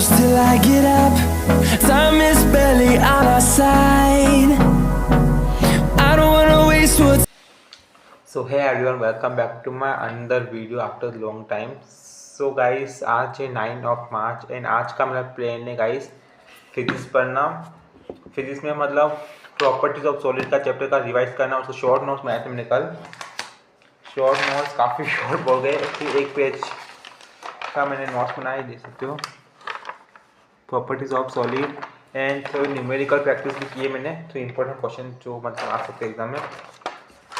close till I get up. Time is barely on our side. I don't wanna waste what's. So hey everyone, welcome back to my another video after long time. So guys, आज है 9 of March and आज का मेरा plan है guys physics पढ़ना। Physics में मतलब properties of solid का चैप्टर का रिवाइज करना। उसको शॉर्ट नोट्स में आए थे मैंने कल। शॉर्ट नोट्स काफ़ी शॉर्ट हो गए, एक पेज का मैंने नोट्स बनाए, देख सकते हो। प्रॉपर्टीज ऑफ सॉलिड एंड थोड़ी न्यूमेरिकल प्रैक्टिस भी किए मैंने, तो इंपॉर्टेंट क्वेश्चन जो मतलब आ सकते हैं एग्जाम में,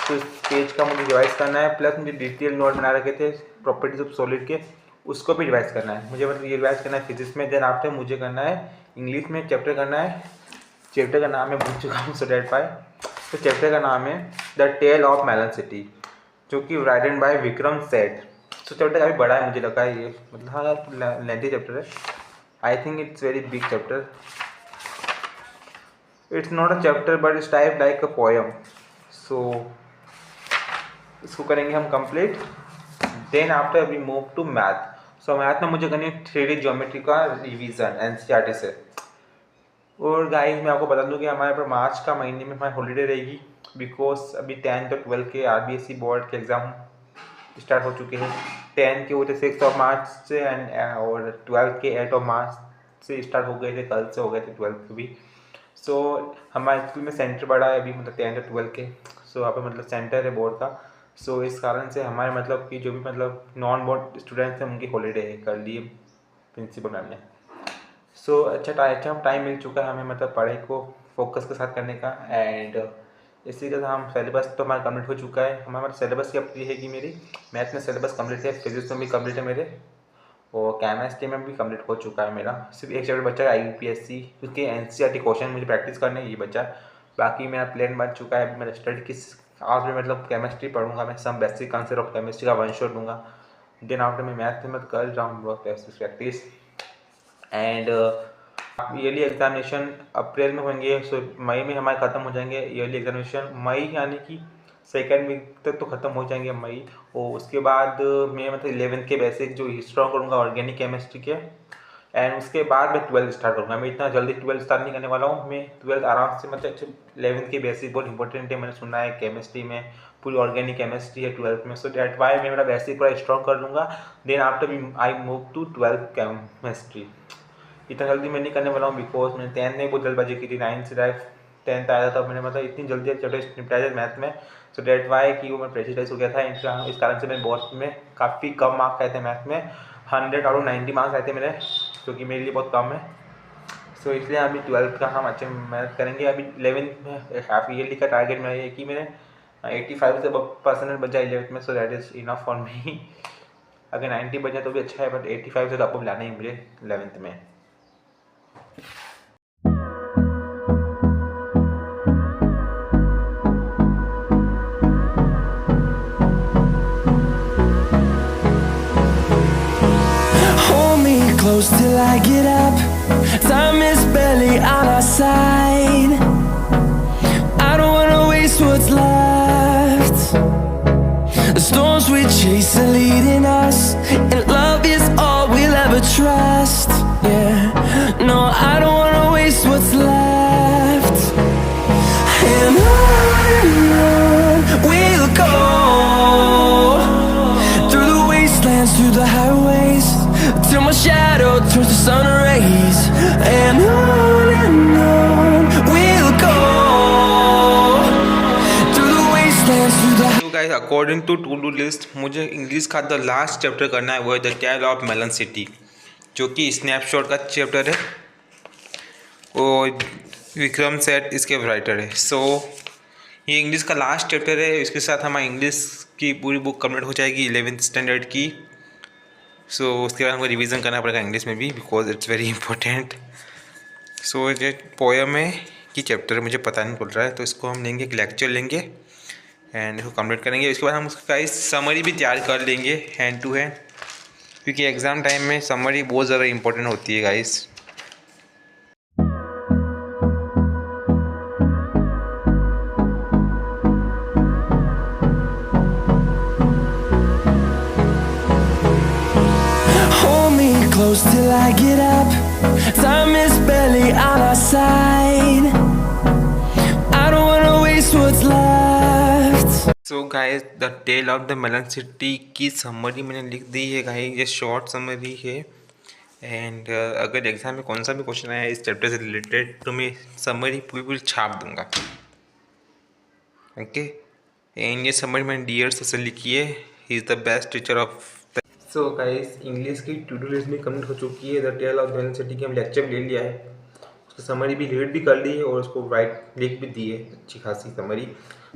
तो इस पेज का मुझे रिवाइज करना है। प्लस मुझे डिटेल नोट बना रखे थे प्रॉपर्टीज ऑफ सॉलिड के, उसको भी रिवाइज करना है मुझे। मतलब ये रिवाइज करना है फिजिक्स में। देन आफ्टर मुझे करना है इंग्लिश में चैप्टर करना है। चैप्टर का नाम है, भूल चुका हूँ, सो डेट पाई। तो चैप्टर का नाम है the tale of melon city, जो कि राइटन बाय विक्रम सेठ। तो चैप्टर काफ़ी बड़ा है, मुझे लगा ये मतलब हाँ लेंथी चैप्टर है। I think it's very big chapter. It's not a chapter but it's type like a poem. So इसको करेंगे हम complete. Then after we move to math. So math में मुझे करनी है 3D ज्योमेट्री का रिवीजन एनसीईआरटी से। और गाइस मैं आपको बता दूं कि हमारे पर मार्च का महीने में हमारी हॉलीडे रहेगी, बिकॉज अभी 10th और 12th के आरबीएसई बोर्ड के एग्ज़ाम स्टार्ट हो चुके हैं। 10 के होते 6 ऑफ मार्च से और 12th के 8 ऑफ मार्च से स्टार्ट हो गए थे, कल से हो गए थे 12th के भी। सो हमारे स्कूल में सेंटर बढ़ा है अभी, मतलब 10th और 12th के। सो वहाँ पे मतलब सेंटर है बोर्ड का। सो इस कारण से हमारे मतलब कि जो भी मतलब नॉन बोर्ड स्टूडेंट्स हैं उनकी हॉलीडे कर ली प्रिंसिपल मैम ने। सो अच्छा टाइम मिल चुका है हमें मतलब पढ़ाई को फोकस के साथ करने का। एंड इसी के साथ हम सिलेबस तो हमारा कंप्लीट हो चुका है। हमारा सिलेबस की अपनी है कि मेरी मैथ में सिलेबस कंप्लीट है, फिजिक्स में भी कंप्लीट है मेरे, और केमिस्ट्री में भी कंप्लीट हो चुका है मेरा। सिर्फ एक चैप्टर बचा है IUPAC, क्योंकि एनसीईआरटी क्वेश्चन मुझे प्रैक्टिस करने ये बचा। बाकी मेरा प्लान बन चुका है। मेरा स्टडी किस आज में मतलब केमिस्ट्री पढ़ूंगा मैं, some basic concept of chemistry का वन शॉट दूंगा। देन आफ्टर मैं मैथ में कर रहा हूँ बहुत practice. And early examination April में होंगे, सो मई में हमारे ख़त्म हो जाएंगे ईयरली एग्जामिनेशन। मई यानी कि सेकेंड वीक तक तो ख़त्म हो जाएंगे मई। और उसके बाद मैं मतलब 11th के बेसिक जो स्ट्रॉन्ग करूँगा ऑर्गेनिक केमिस्ट्री के, एंड उसके बाद मैं 12th स्टार्ट करूँगा। मैं इतना जल्दी 12th स्टार्ट नहीं करने वाला हूँ। मैं 12th आराम से मतलब 11th के बेसिक बहुत इंपॉर्टेंट है, मैंने सुना है केमिस्ट्री में पूरी ऑर्गेनिक केमिस्ट्री है 12th में। सो डेट वाई मैं मेरा बेसिक पूरा स्ट्रॉन्ग कर लूँगा। Then after I move to 12th chemistry. इतना जल्दी मैं नहीं करने वाला हूँ, बिकॉज मैंने 10th में बहुत जल्दबाजी की थी। 9th से डायरेक्ट 10th आया था, तब मैंने मतलब इतनी जल्दी चैप्टर निपटाया मैथ में। सो डेट वाई कि वो मैं प्रेशराइज हो गया था। इस कारण से मैं बोर्ड में काफ़ी कम मार्क्स आए थे मैथ में। 100 आउट ऑफ 90 मार्क्स आए थे मेरे, जो कि मेरे लिए बहुत कम है। सो इसलिए अभी 12th का हम अच्छे मेहनत करेंगे। अभी 11th में हाफ ईयरली का टारगेट मेरा ये कि मैंने 85 से परसेंटेज बचा 11th में। So that is enough for me. अगर 90 बचा तो भी अच्छा है, बट 85 से तो आपको लाना ही मुझे 11th में। Hold me close till I get up. Time is barely on our side. I don't wanna waste what's left. The storms we chase are leading us, and love is all we'll ever trust. Yeah, no, I don't wanna waste what's left. And on we'll go, through the wastelands, through the highways, till my shadow turns to sun rays. And on we'll go, through the wastelands, through the. तो guys according to do list मुझे English का the last chapter करना है, वो है the tale of melon city, जो कि snapshot का चैप्टर है और विक्रम सेठ इसके राइटर है। सो ये इंग्लिश का लास्ट चैप्टर है। इसके साथ हमारी इंग्लिश की पूरी बुक कंप्लीट हो जाएगी 11th स्टैंडर्ड की। सो उसके बाद हमको रिवीजन करना पड़ेगा इंग्लिश में भी, बिकॉज इट्स वेरी इंपॉर्टेंट। सो ये पोएम है कि चैप्टर मुझे पता नहीं पड़ रहा है, तो इसको हम लेंगे, एक लेक्चर लेंगे एंड इसको कंप्लीट करेंगे। उसके बाद हम उसका समरी भी तैयार कर लेंगे हैंड टू हैंड, क्योंकि एग्ज़ाम टाइम में समरी बहुत ज़्यादा इंपॉर्टेंट होती है guys. Hold me close till I get up. Time is barely on our side. I don't wanna waste what's left. So guys the tale of the melon city की summary मैंने लिख दी है guys, ये short summary है। And अगर exam में कौन सा भी क्वेश्चन आया इस चैप्टर से रिलेटेड तो मैं समरी पूरी पूरी छाप दूंगा, ओके। एंड ये समरी मैंने डियर से लिखी है, he is the best teacher of. So guys English की टू डू लिस्ट भी कंप्लीट हो चुकी है। The tale of melon city की हम लेक्चर ले लिया है, उसकी समरी भी रीड भी कर ली है और उसको राइट लिख भी दी है अच्छी खासी समरी।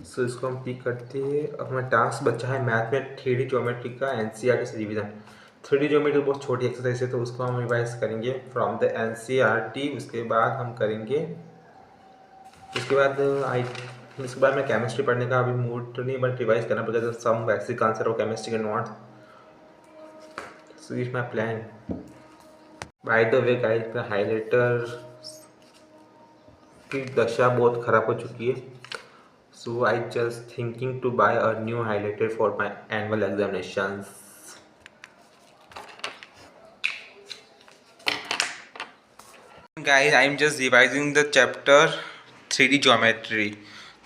सो इसको हम पिक करते हैं। अब हमारा टास्क बचा है मैथ में 3D ज्योमेट्री का एनसीईआरटी से रिवीजन। 3D ज्योमेट्री बहुत छोटी एक्सरसाइज है तो उसको हम रिवाइज करेंगे फ्रॉम द एनसीईआरटी। उसके बाद हम करेंगे, उसके बाद मैं केमिस्ट्री पढ़ने का अभी मूड तो नहीं, बट रिवाइज करना पड़ेगा some basic answer of chemistry के notes. So is my plan. By the way guys highlighter की दशा बहुत ख़राब हो चुकी है, so I just thinking to buy a new highlighter for my annual examinations. Guys I am just revising the chapter 3D geometry.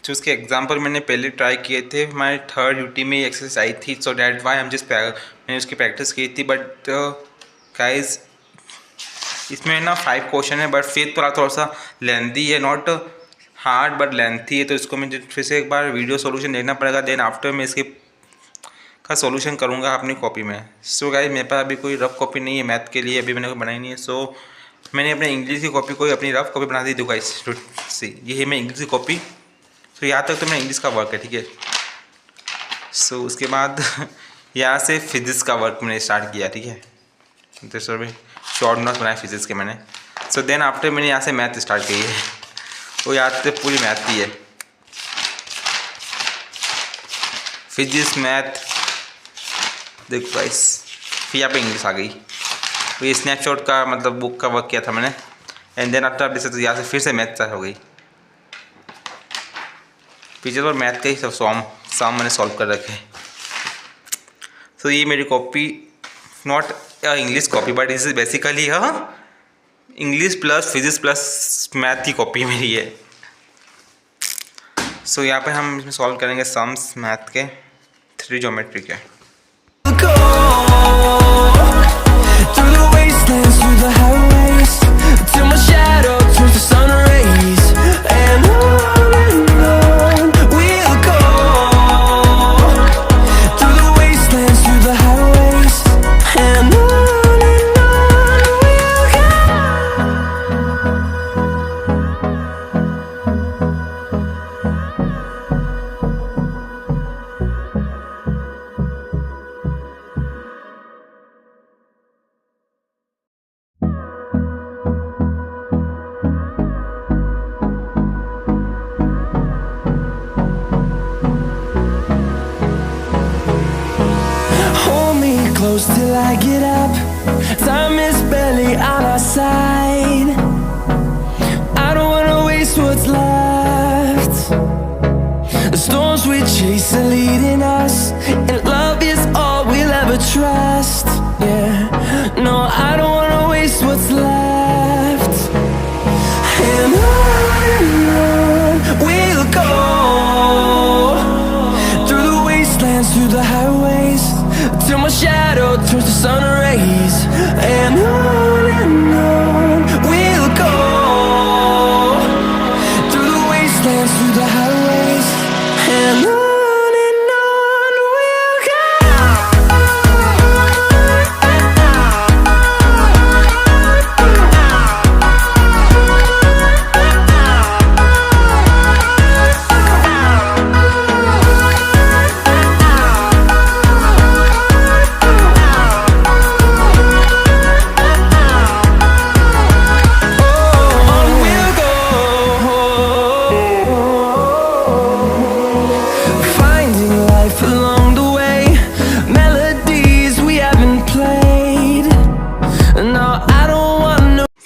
तो उसके example मैंने पहले ट्राई किए थे, हमारे थर्ड यूटी में एक्सरसाइज आई थी, सो डैट वाई हम मैंने उसकी प्रैक्टिस की थी। बट गाइस इसमें ना 5 क्वेश्चन है, बट फिर थोड़ा सा लेंथी है, नॉट हार्ड बट लेंथी है, तो इसको मुझे फिर से एक बार वीडियो सॉल्यूशन देखना पड़ेगा। देन आफ्टर मैं इसके का सॉल्यूशन करूँगा अपनी कॉपी में। सो गाइस मेरे पास अभी कोई रफ कॉपी नहीं है मैथ के लिए, अभी मैंने कोई बनाई नहीं है। सो मैंने अपने इंग्लिश की कॉपी को अपनी रफ कॉपी बना दी। देखो गाइस सी ये है मेरी इंग्लिश की कॉपी। सो यहाँ तक तो मेरा इंग्लिश का वर्क है, ठीक है। सो उसके बाद यहाँ से फिजिक्स का वर्क मैंने स्टार्ट किया, ठीक है। तो सर भी शॉर्ट नोट्स बनाए फिजिक्स के मैंने। सो देन आफ्टर मैंने यहाँ से मैथ स्टार्ट की है, वो यहाँ से पूरी मैथ की है, फिजिक्स मैथ। देखो गाइस फिर यहाँ पे इंग्लिश आ गई, तो ये स्नैपशॉट का मतलब बुक का वर्क किया था मैंने। एंड देन आफ्टर जैसे तो यहाँ से फिर से मैथ स्टार्ट हो गई। पीछे तो मैथ का ही सब सॉम मैंने सॉल्व कर रखे। सो ये मेरी copy not English copy but is basically English plus physics plus math की कॉपी मेरी है। सो यहाँ पे हम इसमें सॉल्व करेंगे सम्स मैथ के 3D ज्योमेट्री के। Go through the wastelands, through the highways, till my shadow turns to sun rays. And on we'll go through the wastelands, through the highways, and on we'll go. Hold me close till I get up. Time is barely on our side. I don't wanna waste what's left. The storms we chase are leading us, and love is all we'll ever trust. Yeah, no, I don't wanna waste what's left. And on we'll go through the wastelands, through the highways, till my shadow turns to sun rays. And on we'll go through the wastelands, through the highways, and on we'll go.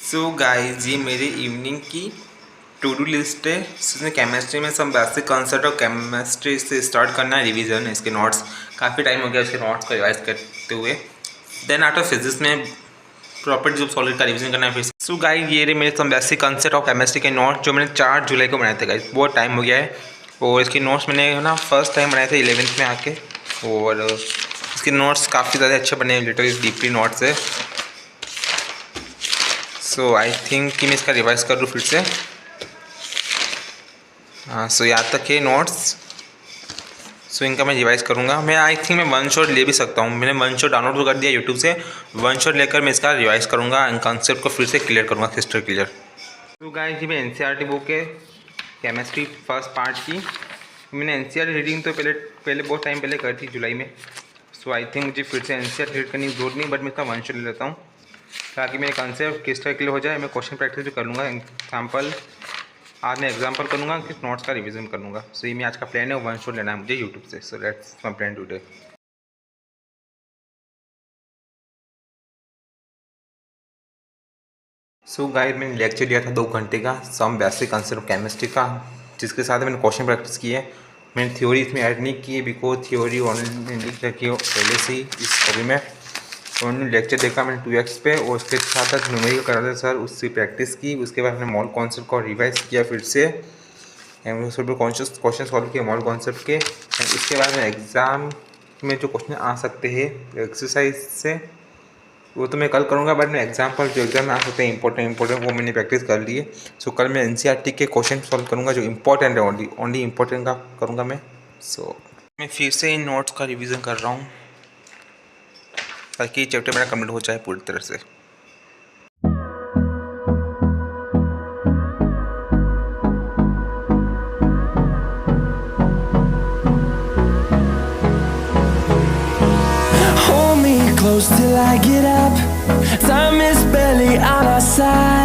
So guys ये मेरी evening की to do list है। इसमें chemistry में सब basic concept और chemistry से start करना है, रिवीजन है इसके नोट्स। काफ़ी टाइम हो गया इसके नोट्स को रिवाइज करते हुए। देन आफ्टर फिजिक्स में प्रॉपर्टीज ऑफ सॉलिड का रिवीजन करना है, फिर सो गाइस ये रहे मेरे some basic concept of chemistry के नोट्स जो मैंने 4 जुलाई को बनाए थे गाइस। बहुत टाइम हो गया है और इसके नोट्स मैंने ना फर्स्ट टाइम बनाए थे 11th में आके, और इसके नोट्स काफ़ी ज़्यादा अच्छे बने हैं, लिटरली डीपली नोट्स है। सो आई थिंक कि मैं इसका रिवाइज़ कर लूँ फिर से। हाँ, सो यहाँ तक है नोट्स। सो इनका मैं रिवाइज़ करूँगा। मैं आई थिंक मैं वन शॉट ले भी सकता हूँ, मैंने वन शॉट डाउनलोड तो कर दिया यूट्यूब से। वन शॉट लेकर मैं इसका रिवाइज़ करूँगा एंड कंसेप्ट को फिर से क्लियर करूँगा, क्रिस्टल क्लियर। तो गाइस जी मैं एनसीईआरटी बुक है केमिस्ट्री फर्स्ट पार्ट की, मैंने एनसीईआरटी रीडिंग तो पहले बहुत टाइम पहले कर थी जुलाई में। सो आई थिंक मुझे फिर से एनसीईआरटी रीड करने की जरूरत नहीं, बट मैं इसका वन शॉट ले लेता हूँ ताकि मेरे कंसेप्ट क्रिस्टल क्लियर हो जाए। मैं क्वेश्चन प्रैक्टिस भी कर लूँगा, एग्जाम्पल आज मैं एग्जाम्पल करूँगा कि नोट्स का रिवीजन कर लूँगा। सो ये मैं आज का प्लान है, वन शॉट लेना है मुझे यूट्यूब से। So let's my plan today. So guys मैंने लेक्चर लिया था 2 घंटे का some basic concept of chemistry का, जिसके साथ मैंने क्वेश्चन प्रैक्टिस की है। मैंने थ्योरी इसमें ऐड नहीं की है बिकॉज थ्योरी ऑनलाइन लिख रखी हो पहले से ही इस कॉपी में। तो मैंने लेक्चर देखा मैंने 2x पे, और उसके साथ साथ न्यूमेरिकल करा था सर, उससे प्रैक्टिस की। उसके बाद मैंने मॉल कॉन्सेप्ट को रिवाइज किया फिर से, एंड उस पर क्वेश्चन सॉल्व किया मॉल कॉन्सेप्ट के। एंड उसके बाद में एग्ज़ाम में जो क्वेश्चन आ सकते हैं एक्सरसाइज से वो तो मैं कल करूँगा, बट मैं एग्जाम्पल जो एग्जाम में आ सकते हैं इंपॉर्टेंट वो मैंने प्रैक्टिस कर लिए। सो कल मैं एनसीईआरटी के क्वेश्चन सॉल्व करूँगा जो इंपॉर्टेंट है, ओनली इंपॉर्टेंट का करूँगा मैं। सो मैं फिर से इन नोट्स का रिवीजन कर रहा हूँ ताकि चैप्टर मेरा कंप्लीट हो जाए पूरी तरह से। Hold me close till I get up. Time is barely on our side.